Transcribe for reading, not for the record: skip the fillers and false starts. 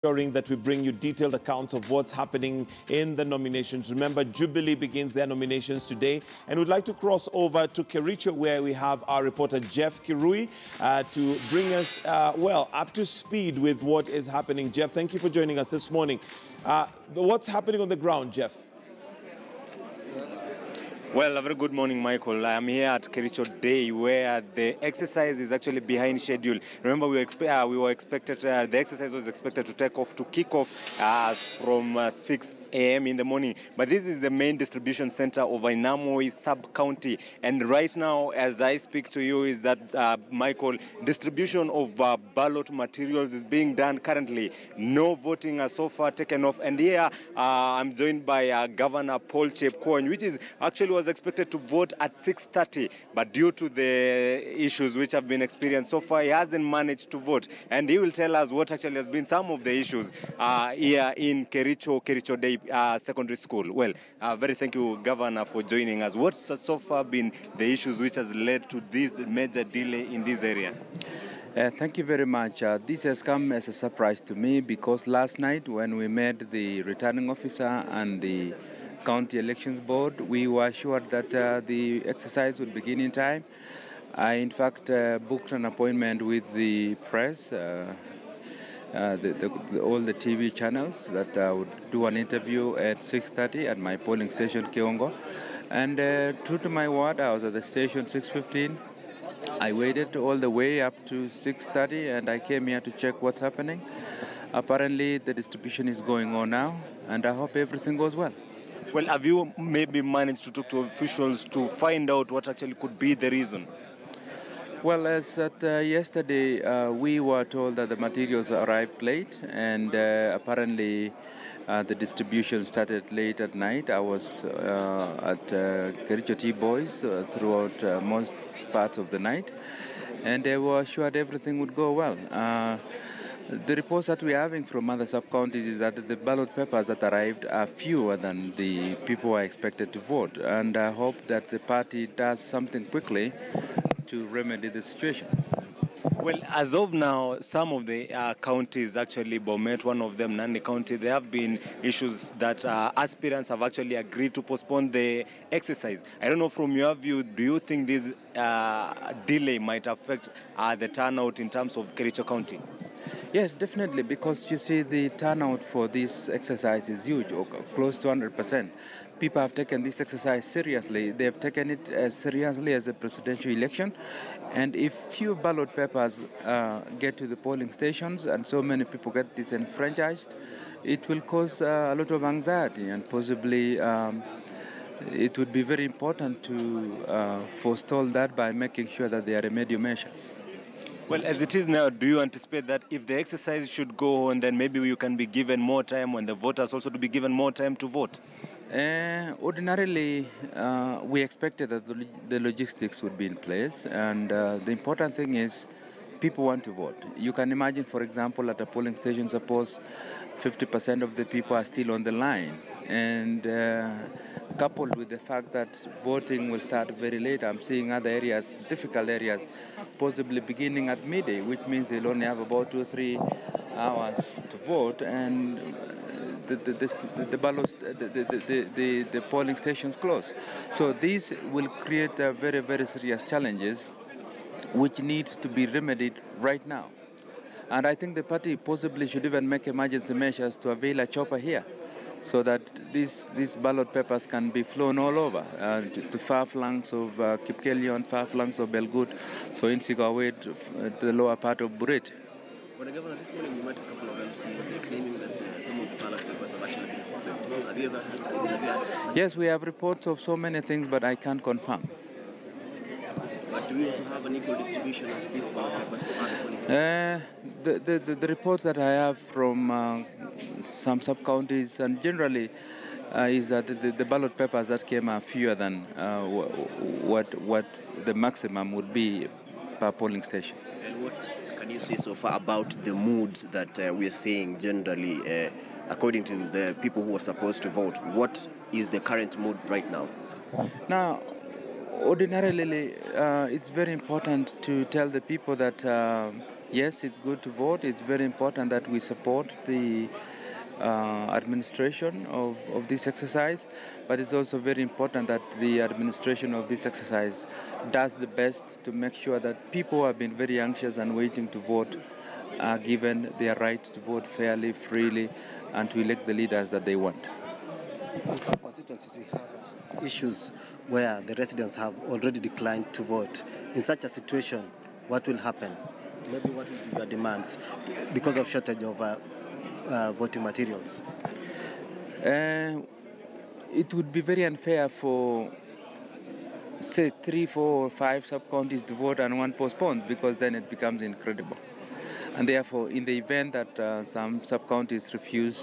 ensuring that we bring you detailed accounts of what's happening in the nominations. Remember, Jubilee begins their nominations today, and we'd like to cross over to Kericho, where we have our reporter Jeff Kirui to bring us, up to speed with what is happening. Jeff, thank you for joining us this morning. What's happening on the ground, Jeff? Well, a very good morning, Michael. I'm here at Kericho Day, where the exercise is actually behind schedule. Remember, the exercise was expected to kick off from 6 a.m. in the morning. But this is the main distribution center of Inamoi sub-county. And right now, as I speak to you, is that, Michael, distribution of ballot materials is being done currently. No voting has so far taken off. And here, I'm joined by Governor Paul Chepkwony, which is actually was expected to vote at 6:30, but due to the issues which have been experienced so far, he hasn't managed to vote. And he will tell us what actually has been some of the issues here in Kericho Day Secondary School. Well, very thank you, Governor, for joining us. What's so far been the issues which has led to this major delay in this area? Thank you very much. This has come as a surprise to me because last night when we met the returning officer and the County Elections Board, we were assured that the exercise would begin in time. I, in fact, booked an appointment with the press, all the TV channels, that I would do an interview at 6:30 at my polling station, Kiongo. And true to my word, I was at the station 6:15. I waited all the way up to 6:30, and I came here to check what's happening. Apparently, the distribution is going on now, and I hope everything goes well. Well, have you maybe managed to talk to officials to find out what actually could be the reason? Well, as at yesterday, we were told that the materials arrived late, and apparently the distribution started late at night. I was at Kericho Tea Boys throughout most parts of the night, and they were assured everything would go well. The reports that we're having from other sub-counties is that the ballot papers that arrived are fewer than the people who are expected to vote. And I hope that the party does something quickly to remedy the situation. Well, as of now, some of the counties, actually Bomet, one of them, Nandi County, there have been issues that aspirants have actually agreed to postpone the exercise. I don't know, from your view, do you think this delay might affect the turnout in terms of Kericho County? Yes, definitely, because you see the turnout for this exercise is huge, or close to 100%. People have taken this exercise seriously. They have taken it as seriously as a presidential election. And if few ballot papers get to the polling stations and so many people get disenfranchised, it will cause a lot of anxiety, and possibly it would be very important to forestall that by making sure that there are remedial measures. Well, as it is now, do you anticipate that if the exercise should go on, then maybe you can be given more time, and the voters also to be given more time to vote? Ordinarily, we expected that the logistics would be in place, and the important thing is people want to vote. You can imagine, for example, at a polling station, suppose 50% of the people are still on the line, and coupled with the fact that voting will start very late, I'm seeing other areas, difficult areas, possibly beginning at midday, which means they'll only have about 2 or 3 hours to vote, and the polling stations close. So these will create very, very serious challenges, which needs to be remedied right now. And I think the party possibly should even make emergency measures to avail a chopper here, so that these ballot papers can be flown all over to far flanks of Kipkelion, far flanks of Belgut, so in Sigawet, the lower part of Buret. Well, Governor, this morning we met a couple of MCs. They're claiming that some of the ballot papers have actually been copied. Have you ever heard? Yes, we have reports of so many things, but I can't confirm. But do we also have an equal distribution of these ballot papers to other polling stations? The reports that I have from some sub-counties and generally is that the ballot papers that came are fewer than what the maximum would be per polling station. And what can you say so far about the moods that we are seeing generally, according to the people who are supposed to vote? What is the current mood right now? Now, ordinarily, it's very important to tell the people that Yes, it's good to vote. It's very important that we support the administration of this exercise, but it's also very important that the administration of this exercise does the best to make sure that people who have been very anxious and waiting to vote are given their right to vote fairly, freely, and to elect the leaders that they want. In some constituencies, we have issues where the residents have already declined to vote. In such a situation, what will happen? Maybe what will be your demands because of shortage of voting materials? It would be very unfair for, say, 3, 4, or 5 sub-counties to vote and one postponed, because then it becomes incredible. And therefore, in the event that some sub-counties refuse